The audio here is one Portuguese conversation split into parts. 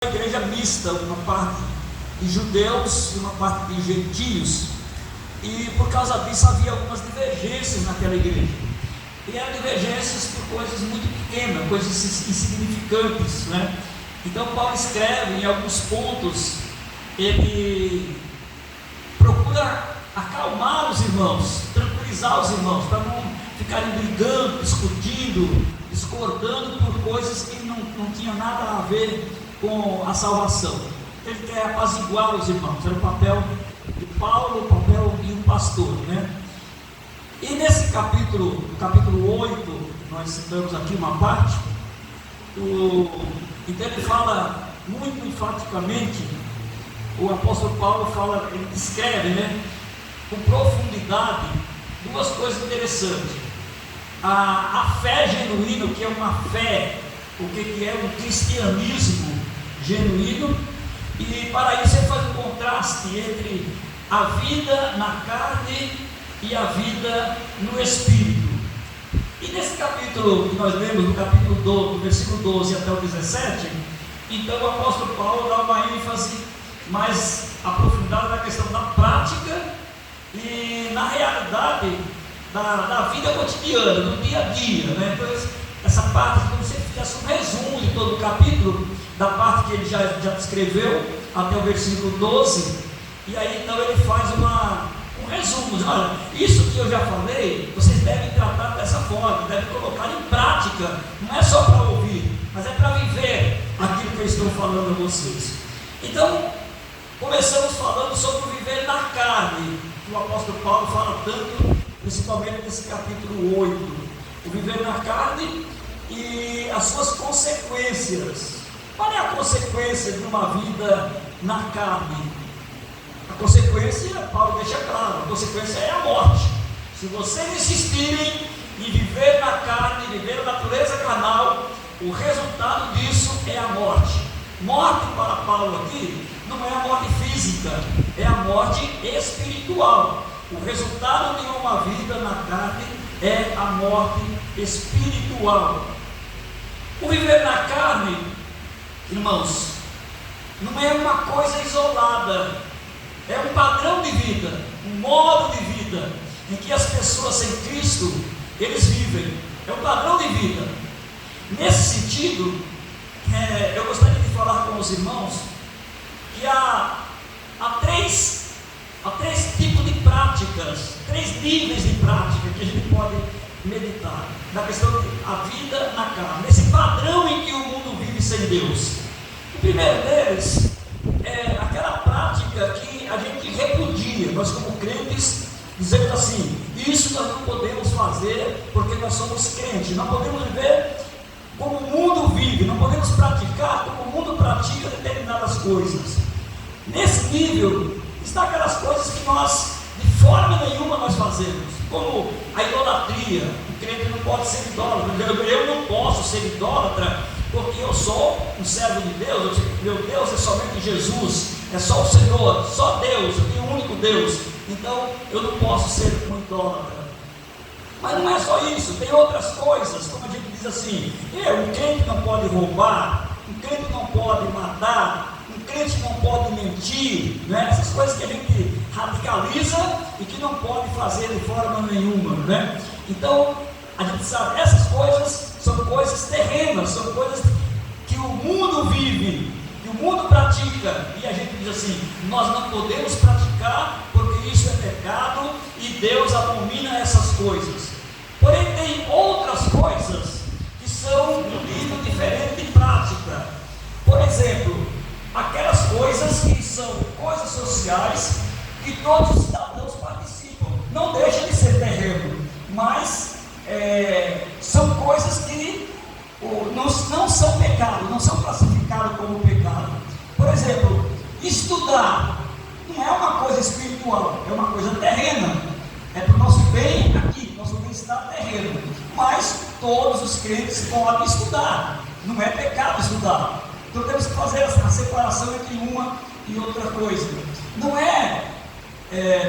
Uma igreja mista, uma parte de judeus e uma parte de gentios, e por causa disso havia algumas divergências naquela igreja, e eram divergências por coisas muito pequenas, coisas insignificantes, né? Então Paulo escreve em alguns pontos, ele procura acalmar os irmãos, tranquilizar os irmãos, para não ficarem brigando, discutindo, discordando por coisas que não tinham nada a ver com a salvação. Ele quer apaziguar os irmãos, era o papel de Paulo, o papel de um pastor, né? E nesse capítulo 8, nós citamos aqui uma parte, então ele fala muito enfaticamente, o apóstolo Paulo fala, ele descreve, né, com profundidade, duas coisas interessantes. A fé genuína, que é uma fé, o que é um cristianismo genuíno, e para isso ele faz um contraste entre a vida na carne e a vida no espírito. E nesse capítulo que nós lemos, no capítulo 12, do versículo 12 até o 17, então o apóstolo Paulo dá uma ênfase mais aprofundada na questão da prática e na realidade da vida cotidiana, do dia a dia, né? Então essa parte, como se fizesse um resumo de todo o capítulo, da parte que ele já descreveu até o versículo 12, e aí então ele faz um resumo. Olha, isso que eu já falei, vocês devem tratar dessa forma, devem colocar em prática, não é só para ouvir, mas é para viver aquilo que eu estou falando a vocês. Então, começamos falando sobre o viver na carne, que o apóstolo Paulo fala tanto, principalmente nesse capítulo 8, o viver na carne e as suas consequências. Qual é a consequência de uma vida na carne? A consequência, Paulo deixa claro, a consequência é a morte. Se vocês insistirem em viver na carne, viver a natureza carnal, o resultado disso é a morte. Morte para Paulo aqui não é a morte física, é a morte espiritual. O resultado de uma vida na carne é a morte espiritual. O viver na carne, irmãos, não é uma coisa isolada, é um padrão de vida, um modo de vida em que as pessoas sem Cristo, eles vivem, é um padrão de vida. Nesse sentido, eu gostaria de falar com os irmãos que há três tipos de práticas, 3 níveis de prática que a gente pode meditar na questão da vida na carne, nesse padrão em que o mundo vive sem Deus. O primeiro deles é aquela prática que a gente repudia, nós como crentes dizemos assim: isso nós não podemos fazer porque nós somos crentes, não podemos viver como o mundo vive, não podemos praticar como o mundo pratica determinadas coisas. Nesse nível está aquelas coisas que nós de forma nenhuma nós fazemos, como a idolatria. O crente não pode ser idólatra. Eu não posso ser idólatra porque eu sou um servo de Deus. Meu Deus é somente Jesus, é só o Senhor, só Deus, eu tenho um único Deus, então eu não posso ser um idólatra. Mas não é só isso, tem outras coisas, como a gente diz assim: um crente não pode roubar, um crente não pode matar, um crente não pode mentir, né? Essas coisas que a gente radicaliza e que não pode fazer de forma nenhuma, né? Então, a gente sabe, essas coisas são coisas terrenas, são coisas que o mundo vive, que o mundo pratica, e a gente diz assim: nós não podemos praticar porque isso é pecado e Deus abomina essas coisas. Porém, tem outras coisas que são um nível diferente de prática. Por exemplo, aquelas coisas que são coisas sociais que todos os cidadãos participam. Não deixa de ser terreno, mas são coisas que não são pecado, não são classificadas como pecado. Por exemplo, estudar não é uma coisa espiritual, é uma coisa terrena, é para o nosso bem aqui, nosso bem-estar terreno. Mas todos os crentes podem estudar, não é pecado estudar. Então temos que fazer a separação entre uma e outra coisa. Não é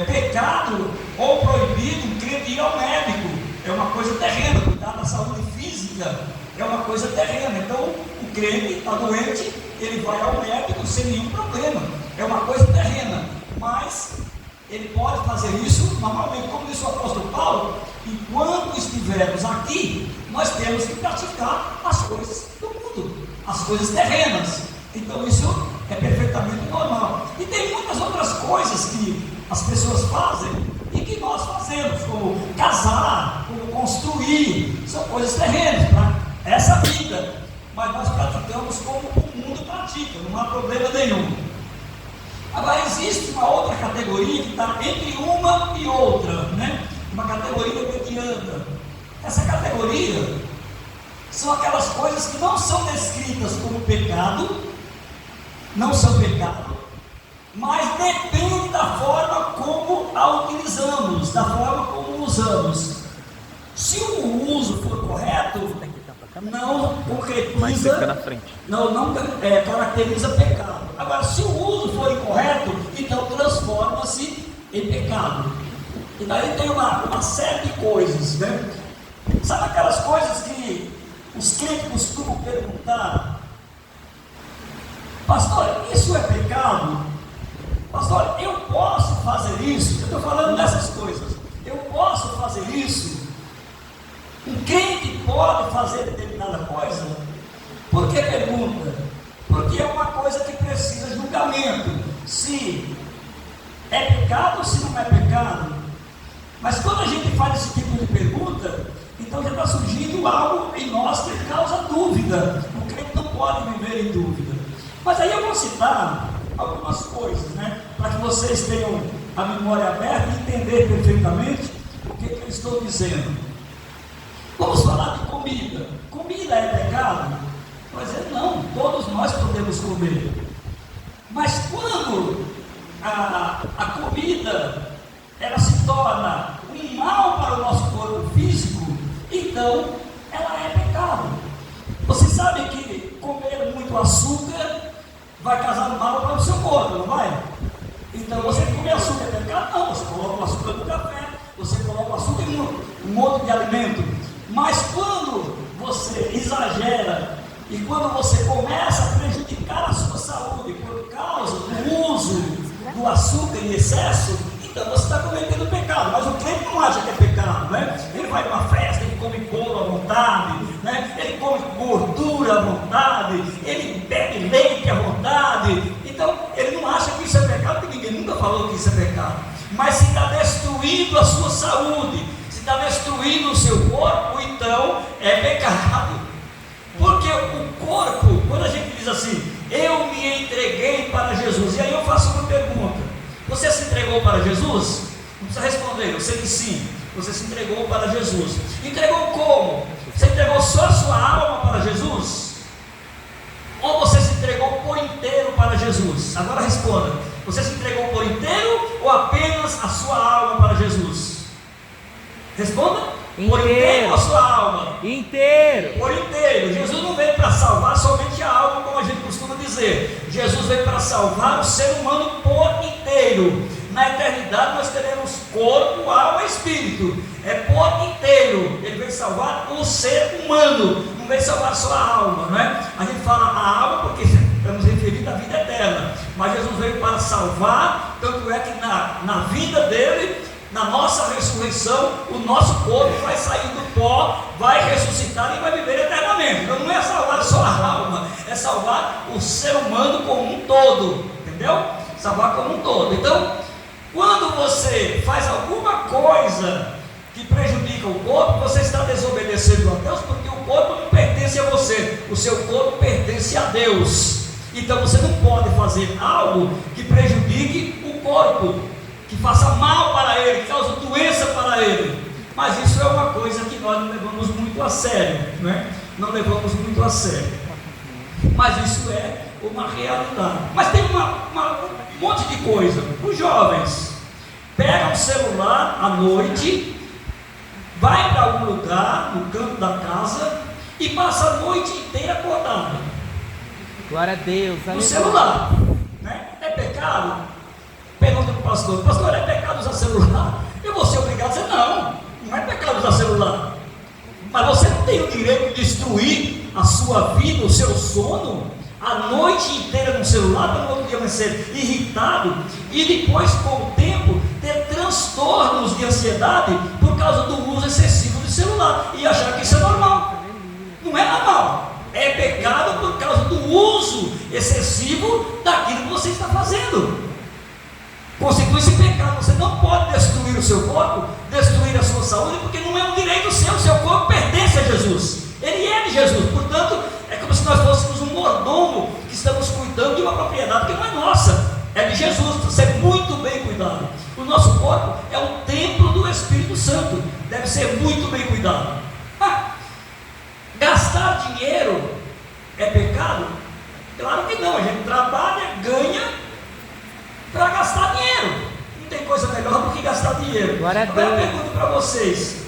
pecado ou proibido um crente ir ao médico, é uma coisa terrena. Cuidar da saúde física é uma coisa terrena. Então o crente está doente, ele vai ao médico sem nenhum problema, é uma coisa terrena, mas ele pode fazer isso normalmente, como disse o apóstolo Paulo, enquanto estivermos aqui, nós temos que praticar as coisas do mundo, as coisas terrenas. Então isso é perfeitamente normal. E tem muitas outras coisas que as pessoas fazem e que nós fazemos, como casar, como construir, são coisas terrenas para essa vida, mas nós praticamos como o mundo pratica, não há problema nenhum. Agora existe uma outra categoria que está entre uma e outra, né? Uma categoria mediana. Essa categoria são aquelas coisas que não são descritas como pecado, não são pecado, mas depende da forma como a utilizamos, da forma como usamos. Se o uso for correto, não concretiza, não caracteriza pecado. Agora, se o uso for incorreto, então transforma-se em pecado. E daí tem uma série de coisas, né? Sabe aquelas coisas que os crentes costumam perguntar: pastor, isso é pecado? Pastor, eu posso fazer isso? Eu estou falando dessas coisas. Eu posso fazer isso? Um crente pode fazer determinada coisa? Por que pergunta? Porque é uma coisa que precisa julgamento. Se é pecado ou se não é pecado. Mas quando a gente faz esse tipo de pergunta, então já está surgindo algo em nós que causa dúvida. O crente não pode viver em dúvida. Mas aí eu vou citar algumas coisas, né? Para que vocês tenham a memória aberta e entender perfeitamente o que eu estou dizendo. Vamos falar de comida. Comida é pecado? Pois é, não, todos nós podemos comer. Mas quando a comida ela se torna um mal para o nosso corpo físico, então ela é pecado. Você sabe que comer muito açúcar vai causar mal para o seu corpo, não vai? Então você comer açúcar é pecado? Não, você coloca o açúcar no café, você coloca o açúcar em um monte de alimento. Mas quando você exagera e quando você começa a prejudicar a sua saúde por causa do uso do açúcar em excesso, então você está cometendo pecado. Mas o crente não acha que é pecado, né? Ele vai numa festa, ele come bolo à vontade, né? Ele come gordura à vontade, ele bebe leite à vontade. Então ele não acha que isso é pecado, porque ninguém nunca falou que isso é pecado. Mas se está destruindo a sua saúde, se está destruindo o seu corpo, então é pecado. Porque o corpo, quando a gente diz assim, eu me entreguei para Jesus, e aí eu faço uma pergunta: você se entregou para Jesus? Não precisa responder, você diz sim, você se entregou para Jesus. Entregou como? Você entregou só a sua alma para Jesus? Ou você se entregou por inteiro para Jesus? Agora responda: você se entregou por inteiro ou apenas a sua alma para Jesus? Responda. Por inteiro a sua alma? Inteiro. Por inteiro. Jesus não veio para salvar somente a alma, como a gente costuma dizer. Jesus veio para salvar o ser humano por inteiro. Na eternidade nós teremos corpo, alma e espírito. É por inteiro. Ele veio salvar o ser humano, não veio salvar só a alma, não é? A gente fala a alma porque estamos referindo à vida eterna. Mas Jesus veio para salvar, tanto é que na vida dele, na nossa ressurreição, o nosso corpo vai sair do pó, vai ressuscitar e vai viver eternamente. Então não é salvar só a alma, é salvar o ser humano como um todo, entendeu? Salvar como um todo. Então, quando você faz alguma coisa que prejudica o corpo, você está desobedecendo a Deus, porque o corpo não pertence a você, o seu corpo pertence a Deus. Então você não pode fazer algo que prejudique o corpo, que faça mal para ele, que cause doença para ele. Mas isso é uma coisa que nós não levamos muito a sério, né? Não levamos muito a sério. Mas isso é uma realidade. Mas tem um monte de coisa. Os jovens pegam o celular à noite, vai para algum lugar, no canto da casa, e passa a noite inteira acordado. Glória a Deus. No celular, né? É pecado? Pergunta para o pastor: pastor, é pecado usar celular? Eu vou ser obrigado a dizer: não é pecado usar celular. Mas você não tem o direito de destruir a sua vida, o seu sono, a noite inteira no celular, para no outro dia ser irritado, e depois, com o tempo, ter transtornos de ansiedade por causa do uso excessivo do celular, e achar que isso é normal. Não é normal, é pecado por causa do uso excessivo daquilo que você está fazendo. Constitui esse pecado. Você não pode destruir o seu corpo, destruir a sua saúde, porque não é um direito seu. O seu corpo pertence a Jesus, ele é de Jesus. Portanto, é como se nós fôssemos um mordomo que estamos cuidando de uma propriedade que não é nossa, é de Jesus. Precisa ser muito bem cuidado. O nosso corpo é o templo do Espírito Santo, deve ser muito bem cuidado. Gastar dinheiro é pecado? Claro que não. A gente trabalha, ganha para gastar dinheiro. Não tem coisa melhor do que gastar dinheiro. Agora eu pergunto para vocês: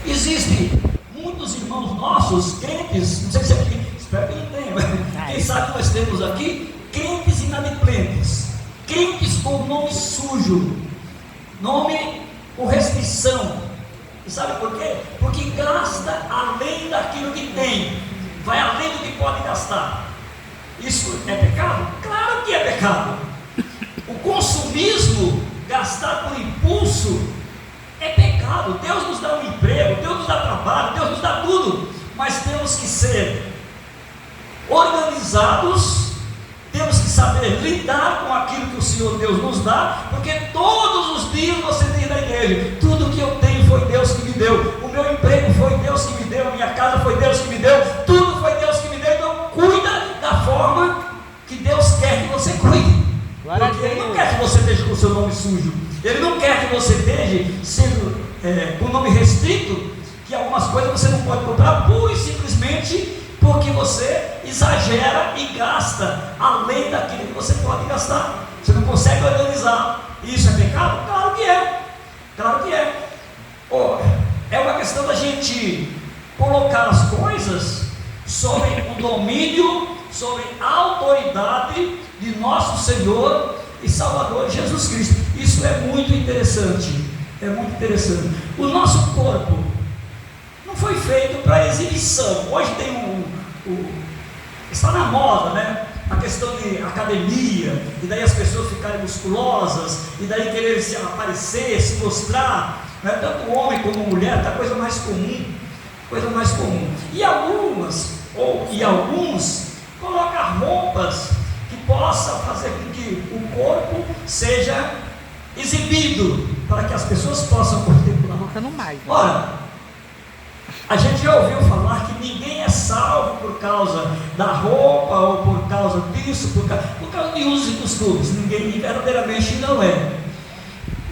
existem muitos irmãos nossos, crentes, não sei se aqui, espero que não tenha, mas quem sabe nós temos aqui crentes inadimplentes, crentes com nome sujo, nome com restrição. E sabe por quê? Porque gasta além daquilo que tem, vai além do que pode gastar. Isso é pecado? Claro que é pecado. O consumismo, gastar por impulso, é pecado. Deus nos dá um emprego, Deus nos dá trabalho, Deus nos dá tudo, mas temos que ser organizados, temos que saber lidar com aquilo que o Senhor Deus nos dá, porque todos os dias você diz na igreja: tudo que eu tenho foi Deus que me deu, o meu emprego foi Deus que me deu, a minha casa foi Deus que me deu, tudo foi Deus que me deu. Então cuida da forma que Deus quer que você cuide. Porque Ele não quer que você esteja com o seu nome sujo, Ele não quer que você esteja sendo com o nome restrito, que algumas coisas você não pode comprar pura e simplesmente porque você exagera e gasta além daquilo que você pode gastar. Você não consegue organizar. Isso é pecado? Claro que é. Claro que é. É uma questão da gente colocar as coisas sobre o domínio, sobre a autoridade de nosso Senhor e Salvador Jesus Cristo. Isso é muito interessante. É muito interessante. O nosso corpo não foi feito para exibição. Hoje tem está na moda, né? A questão de academia, e daí as pessoas ficarem musculosas, e daí querer se aparecer, se mostrar, né? Tanto homem como mulher, tá coisa mais comum, coisa mais comum. E alguns colocam roupas que possam fazer com que o corpo seja exibido, para que as pessoas possam contemplar. Ora, a gente já ouviu falar que ninguém é salvo por causa da roupa, ou por causa disso, por causa de usos e costumes. Ninguém verdadeiramente não é.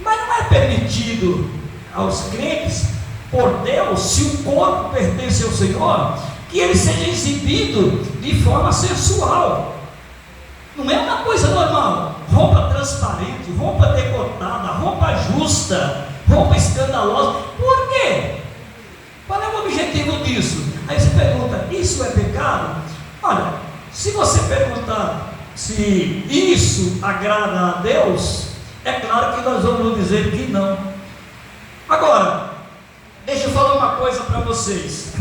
Mas não é permitido aos crentes, por Deus, se o corpo pertence ao Senhor, que ele seja exibido de forma sensual. Não é uma coisa normal. Roupa transparente, roupa decotada, roupa justa, roupa escandalosa. Por quê? Qual é o objetivo disso? Aí você pergunta: isso é pecado? Olha, se você perguntar se isso agrada a Deus, é claro que nós vamos dizer que não. Agora, deixa eu falar uma coisa para vocês.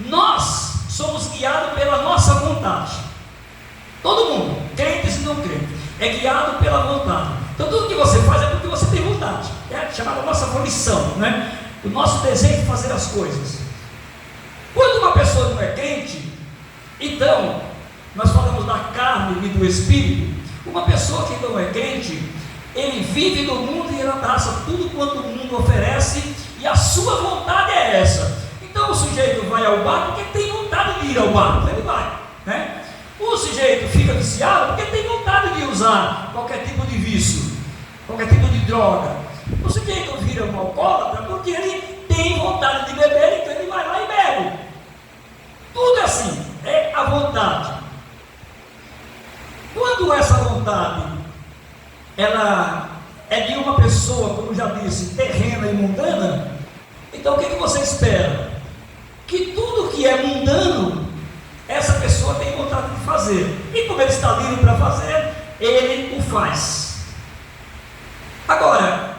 Nós somos guiados pela nossa vontade. Todo mundo, crentes e não crentes, é guiado pela vontade. Então tudo que você faz é porque você tem vontade. É chamada nossa volição, né? O nosso desejo de fazer as coisas. Quando uma pessoa não é crente, então nós falamos da carne e do espírito. Uma pessoa que não é crente, ele vive no mundo e ele abraça tudo quanto o mundo oferece, e a sua vontade é essa. Então o sujeito vai ao bar porque tem vontade de ir ao bar, ele vai, né? O sujeito fica viciado porque tem vontade de usar qualquer tipo de vício, qualquer tipo de droga. O sujeito vira um alcoólatra porque ele tem vontade de beber, então ele vai lá e bebe. Tudo é assim, é a vontade. Quando essa vontade ela é de uma pessoa, como já disse, terrena e mundana, então o que você espera? Que tudo que é mundano, essa pessoa tem vontade de fazer, e como ele está livre para fazer, ele o faz. Agora,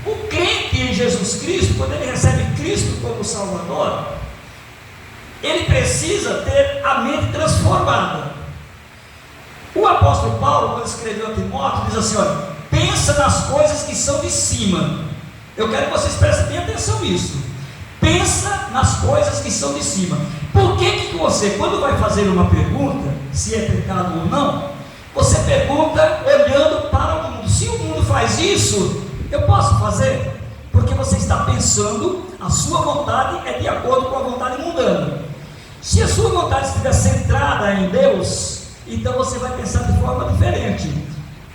o crente em Jesus Cristo, quando ele recebe Cristo como Salvador, ele precisa ter a mente transformada. O apóstolo Paulo, quando escreveu a Timóteo, diz assim: olha, pensa nas coisas que são de cima. Eu quero que vocês prestem bem atenção nisso. Pensa nas coisas que são de cima. Por que você, quando vai fazer uma pergunta, se é pecado ou não, você pergunta olhando para o mundo? Se o mundo faz isso, eu posso fazer? Porque você está pensando, a sua vontade é de acordo com a vontade mundana. Se a sua vontade estiver centrada em Deus, então você vai pensar de forma diferente.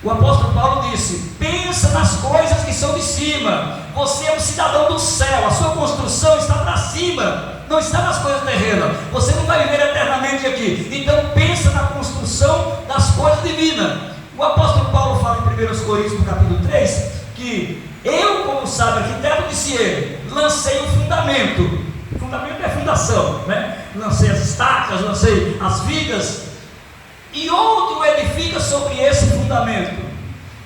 O apóstolo Paulo disse: pensa nas coisas que são de cima. Você é um cidadão do céu, a sua construção está para cima, não está nas coisas terrenas. Você não vai viver eternamente aqui. Então pensa na construção das coisas divinas. O apóstolo Paulo fala em 1 Coríntios, no capítulo 3, que eu, como sábio arquiteto, disse ele, lancei o fundamento. Fundamento é fundação, né? Lancei as estacas, lancei as vigas, e outro edifica sobre esse fundamento.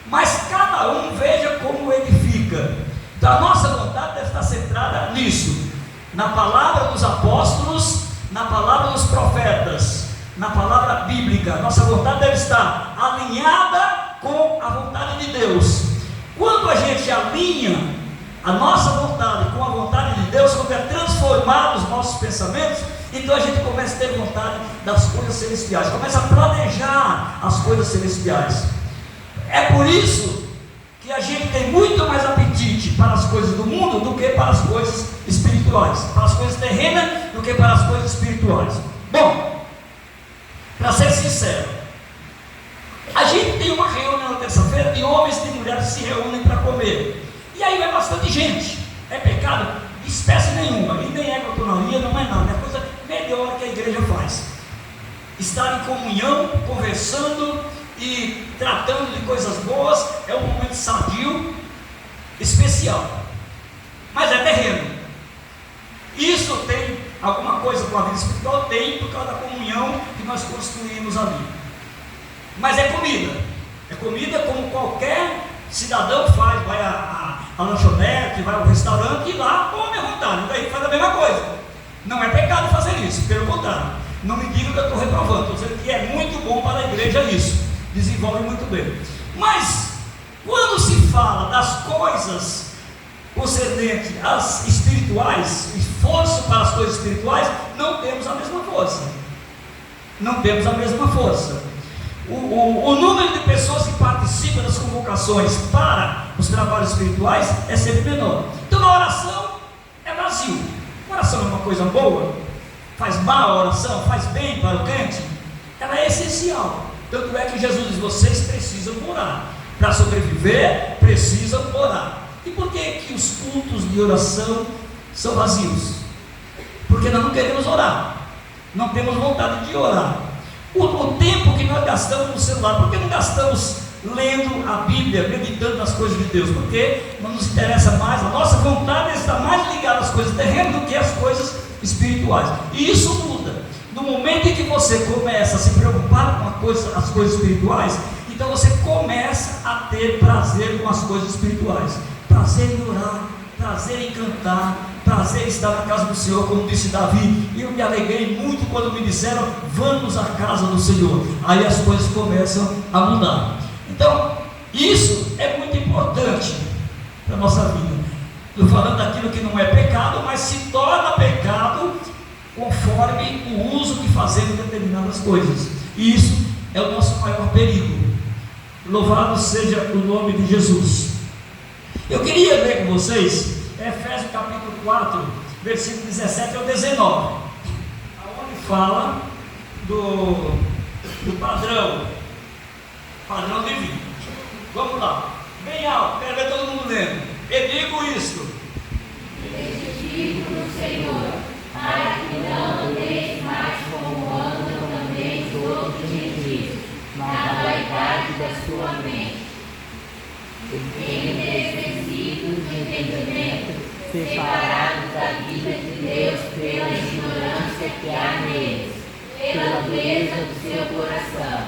Mas cada um veja como edifica. Então a nossa vontade deve estar centrada nisso, na palavra dos apóstolos, na palavra dos profetas, na palavra bíblica. Nossa vontade deve estar alinhada com a vontade de Deus. Quando a gente alinha a nossa vontade com a vontade de Deus, quando é transformado os nossos pensamentos, então a gente começa a ter vontade das coisas celestiais, começa a planejar as coisas celestiais. É por isso que a gente tem muito mais apetite para as coisas do mundo do que para as coisas espirituais, para as coisas terrenas do que para as coisas espirituais. Bom, para ser sincero, a gente tem uma reunião na terça-feira de homens e de mulheres que se reúnem para comer, e aí vai bastante gente. É pecado? De espécie nenhuma, e nem é glutonaria, não é nada, é a coisa melhor que a igreja faz. Estar em comunhão, conversando e tratando de coisas boas, é um momento sadio, especial, mas é terreno. Isso tem alguma coisa com a vida espiritual? Tem, por causa da comunhão que nós construímos ali. Mas é comida como qualquer cidadão faz, vai a lanchonete, vai ao restaurante e lá come à vontade, daí faz a mesma coisa. Não é pecado fazer isso, pelo contrário, não me diga que eu estou reprovando, estou dizendo que é muito bom para a igreja isso, desenvolve muito bem. Mas quando se fala das coisas concernentes às espirituais, esforço para as coisas espirituais, não temos a mesma força. Não temos a mesma força. O número de pessoas que participam das convocações para os trabalhos espirituais é sempre menor. Então a oração é vazio. A oração é uma coisa boa, faz mal a oração, faz bem para o crente, ela é essencial. Tanto é que Jesus diz: vocês precisam orar. Para sobreviver, precisam orar. E por que os cultos de oração são vazios? Porque nós não queremos orar, não temos vontade de orar. O tempo que nós gastamos no celular, por que não gastamos lendo a Bíblia, meditando nas coisas de Deus? Porque não nos interessa mais, a nossa vontade está mais ligada às coisas terrenas do que às coisas espirituais. E isso muda. No momento em que você começa a se preocupar com as coisas espirituais, então você começa a ter prazer com as coisas espirituais. Prazer em orar, prazer em cantar, prazer em estar na casa do Senhor, como disse Davi. E eu me alegrei muito quando me disseram: vamos à casa do Senhor. Aí as coisas começam a mudar. Então, isso é muito importante para a nossa vida. Estou falando daquilo que não é pecado, mas se torna pecado conforme o uso que fazemos de determinadas coisas. E isso é o nosso maior perigo. Louvado seja o nome de Jesus. Eu queria ler com vocês Efésios capítulo 4, versículo 17 ao 19, onde fala do padrão divino. Vamos lá, bem alto, quero ver todo mundo lendo. Eu digo isto: testifico no Senhor, para que não andeis mais como andam também os outros gentios, na vaidade da sua mente, desvencidos de entendimento, separados da vida de Deus pela ignorância que há neles, pela dureza do seu coração,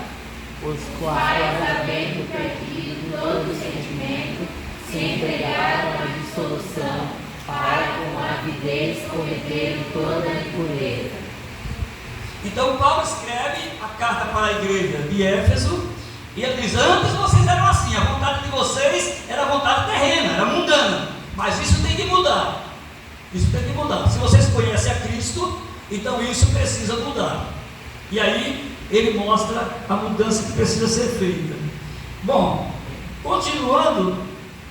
os quais, havendo perdido todo o sentimento, se entregaram à dissolução, para com avidez cometerem toda a impureza. Então Paulo escreve a carta para a igreja de Éfeso, e ele diz: antes vocês eram assim, a vontade de vocês era a vontade terrena, era mundana, mas isso tem que mudar. Isso tem que mudar. Se vocês conhecem a Cristo, então isso precisa mudar. E aí ele mostra a mudança que precisa ser feita. Bom, continuando,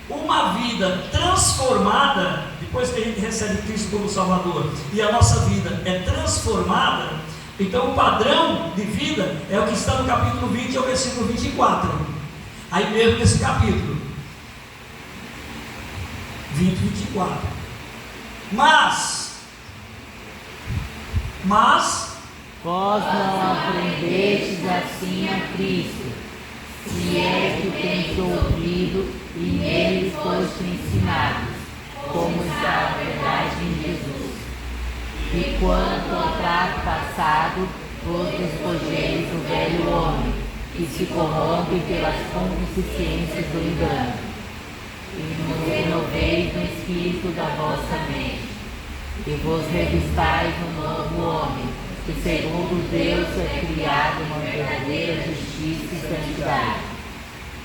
uma vida transformada, depois que a gente recebe Cristo como Salvador e a nossa vida é transformada, então o padrão de vida é o que está no capítulo 20 ao versículo 24, aí mesmo nesse capítulo 20, 24. Mas vós não aprendestes assim a Cristo, se é que o tens ouvido e nele foste ensinados, como está a verdade em Jesus. E quanto ao trato passado, vos despojeis do velho homem, que se corrompe pelas concupiscências do engano, e nos renoveis no espírito da vossa mente, e vos revistais no novo homem, que segundo Deus é criado uma verdadeira justiça e santidade.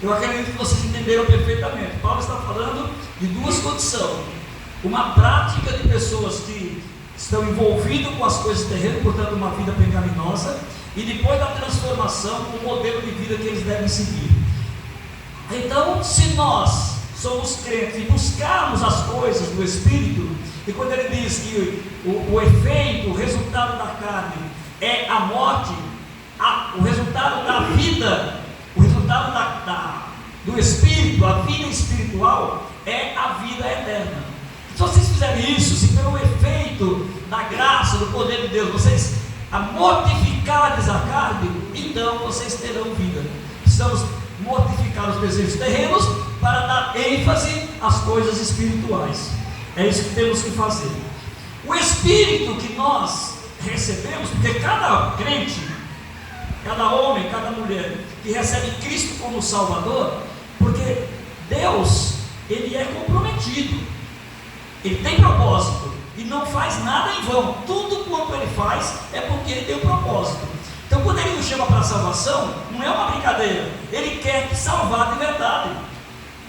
Eu acredito que vocês entenderam perfeitamente. Paulo está falando de duas condições: uma prática de pessoas que estão envolvidas com as coisas terrenas, portanto uma vida pecaminosa, e depois da transformação, o modelo de vida que eles devem seguir. Então, se nós somos crentes e buscarmos as coisas do Espírito, e quando ele diz que o efeito, o resultado da carne é a morte, o resultado da vida, o resultado do Espírito, a vida espiritual, é a vida eterna. Se vocês fizerem isso, se pelo efeito da graça, do poder de Deus, vocês mortificarem a carne, então vocês terão vida. Precisamos mortificar os desejos terrenos para dar ênfase às coisas espirituais. É isso que temos que fazer. O Espírito que nós recebemos, porque cada crente, cada homem, cada mulher que recebe Cristo como Salvador, porque Deus, Ele é comprometido, Ele tem propósito e não faz nada em vão. Tudo quanto Ele faz é porque Ele tem um propósito. Então quando Ele nos chama para a salvação, não é uma brincadeira, Ele quer te salvar de verdade.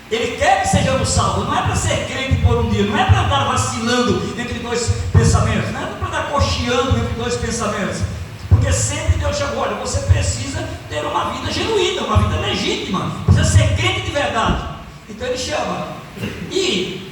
Ele quer que sejamos salvos. Não é para ser crente por um dia, não é para andar vacilando entre dois pensamentos, não é para andar cocheando entre dois pensamentos, porque sempre Deus chamou: olha, você precisa ter uma vida genuína, uma vida legítima, precisa ser crente de verdade. Então Ele chama, e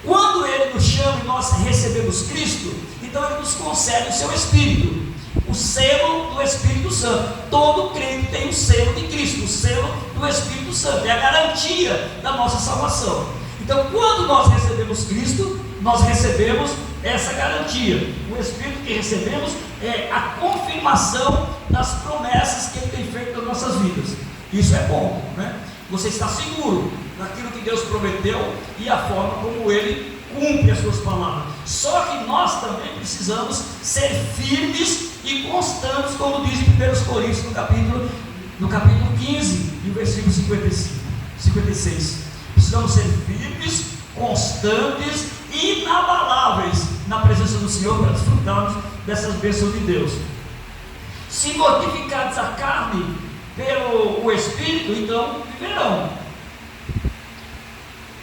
quando Ele nos chama e nós recebemos Cristo, então Ele nos concede o seu Espírito, o selo do Espírito Santo. Todo crente tem o selo de Cristo, o selo do Espírito Santo, é a garantia da nossa salvação. Então quando nós recebemos Cristo, nós recebemos essa garantia. O Espírito que recebemos é a confirmação das promessas que Ele tem feito nas nossas vidas. Isso é bom, né? Você está seguro daquilo que Deus prometeu e a forma como Ele cumpre as suas palavras. Só que nós também precisamos ser firmes e constantes, como diz em 1 Coríntios no capítulo 15, e o versículo 56. Precisamos ser firmes, constantes e inabaláveis na presença do Senhor para desfrutarmos dessas bênçãos de Deus. Se mortificardes a carne pelo Espírito, então viverão.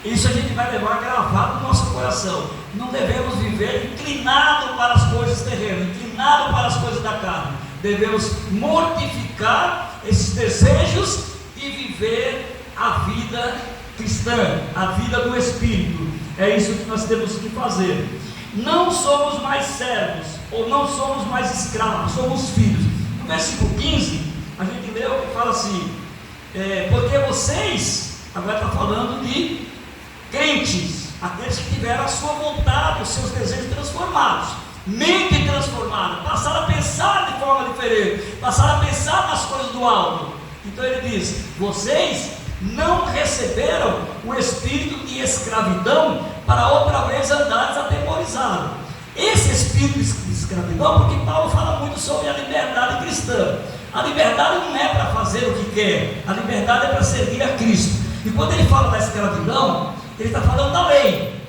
Isso a gente vai levar gravado no nosso coração. Não devemos viver inclinado para as coisas terrenas, inclinado para as coisas da carne. Devemos mortificar esses desejos e viver a vida cristã, a vida do Espírito. É isso que nós temos que fazer. Não somos mais servos, ou não somos mais escravos, somos filhos. No versículo 15, a gente leu que fala assim: porque vocês, agora está falando de crentes, aqueles que tiveram a sua vontade, os seus desejos transformados, mente transformada, passaram a pensar de forma diferente, passaram a pensar nas coisas do alto. Então ele diz: vocês não receberam o espírito de escravidão para outra vez andares atemorizados. Esse espírito de escravidão, porque Paulo fala muito sobre a liberdade cristã. A liberdade não é para fazer o que quer, a liberdade é para servir a Cristo. E quando ele fala da escravidão, ele está falando da lei,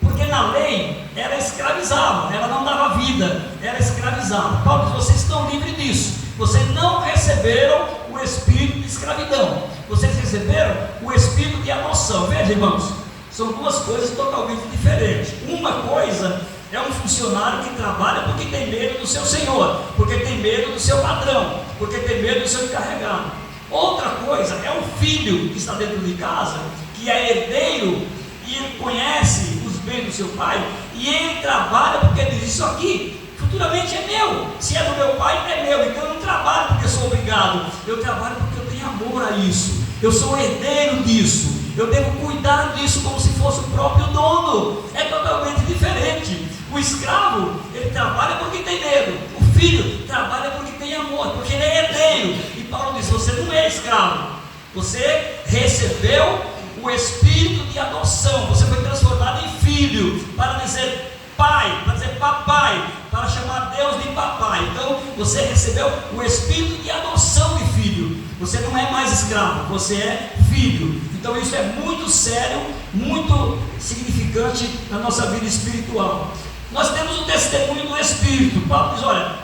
porque Porque na lei ela escravizava, ela não dava vida, ela escravizava. Paulo diz: vocês estão livres disso. Vocês não receberam o espírito de escravidão, vocês receberam o espírito de adoção. Veja, irmãos, são duas coisas totalmente diferentes. Uma coisa é um funcionário que trabalha porque tem medo do seu senhor, porque tem medo do seu patrão, porque tem medo do seu encarregado. Outra coisa é um filho que está dentro de casa, que é herdeiro e ele conhece os bens do seu pai, e ele trabalha porque ele diz: isso aqui futuramente é meu, se é do meu pai é meu, então eu não trabalho porque sou obrigado, eu trabalho porque eu tenho amor a isso, eu sou herdeiro disso, eu devo cuidar disso como se fosse o próprio dono. É totalmente diferente. O escravo, ele trabalha porque tem medo, o filho trabalha porque tem amor, porque ele é herdeiro. E Paulo diz: você não é escravo, você recebeu o espírito de adoção, você foi transformado em filho, para dizer pai, para dizer papai, para chamar Deus de papai. Então você recebeu o espírito de adoção de filho. Você não é mais escravo, você é filho. Então isso é muito sério, muito significante na nossa vida espiritual. Nós temos o testemunho do Espírito. Paulo diz: olha,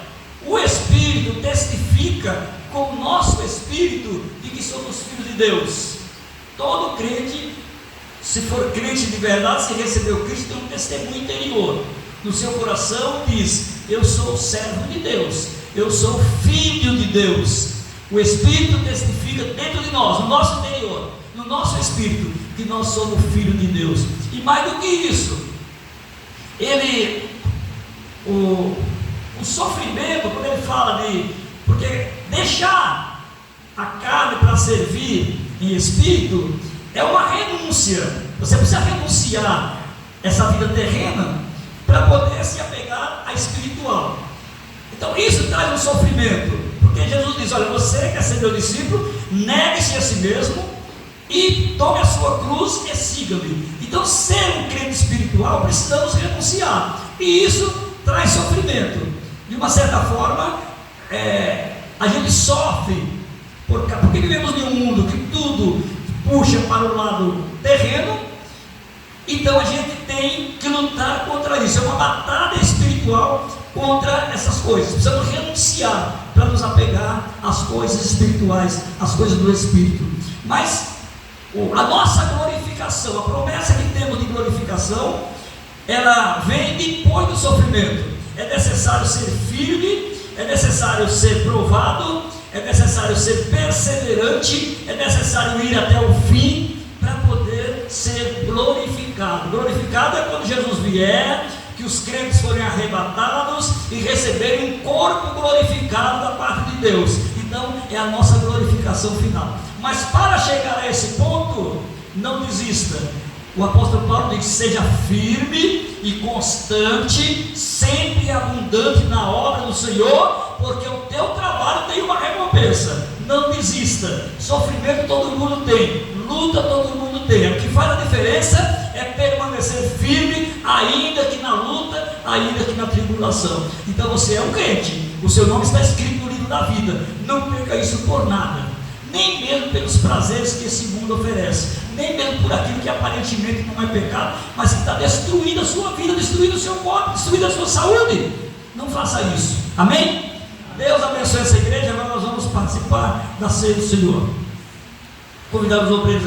o Espírito testifica com o nosso espírito de que somos filhos de Deus. Todo crente, se for crente de verdade, se recebeu Cristo, tem um testemunho interior. No seu coração diz: eu sou servo de Deus, eu sou filho de Deus. O Espírito testifica dentro de nós, no nosso interior, no nosso espírito, que nós somos filhos de Deus. E mais do que isso, o sofrimento, quando ele fala de, porque deixar a carne para servir em espírito é uma renúncia. Você precisa renunciar essa vida terrena para poder se apegar à espiritual. Então isso traz um sofrimento, porque Jesus diz: olha, você quer ser meu discípulo, negue-se a si mesmo e tome a sua cruz e siga-me. Então, ser um crente espiritual, precisamos renunciar, e isso traz sofrimento. De uma certa forma, a gente sofre porque vivemos em um mundo que tudo puxa para o lado terreno. Então a gente tem que lutar contra isso. É uma batalha espiritual contra essas coisas. Precisamos renunciar para nos apegar às coisas espirituais, às coisas do Espírito. Mas a nossa glorificação, a promessa que temos de glorificação, ela vem depois do sofrimento. É necessário ser firme, é necessário ser provado, é necessário ser perseverante, é necessário ir até o fim para poder ser glorificado. Glorificado é quando Jesus vier, que os crentes forem arrebatados e receberem um corpo glorificado da parte de Deus. Então é a nossa glorificação final. Mas para chegar a esse ponto, não desista. O apóstolo Paulo diz: seja firme e constante, sempre abundante na obra do Senhor, porque o teu trabalho tem uma recompensa. Não desista. Sofrimento todo mundo tem, luta todo mundo tem. O que faz a diferença é permanecer firme, ainda que na luta, ainda que na tribulação. Então você é um crente, o seu nome está escrito no livro da vida. Não perca isso por nada, nem mesmo pelos prazeres que esse mundo oferece, nem mesmo por aquilo que aparentemente não é pecado, mas que está destruindo a sua vida, destruindo o seu corpo, destruindo a sua saúde. Não faça isso. Amém? Deus abençoe essa igreja. Agora nós vamos participar da ceia do Senhor. Convidar os obreiros.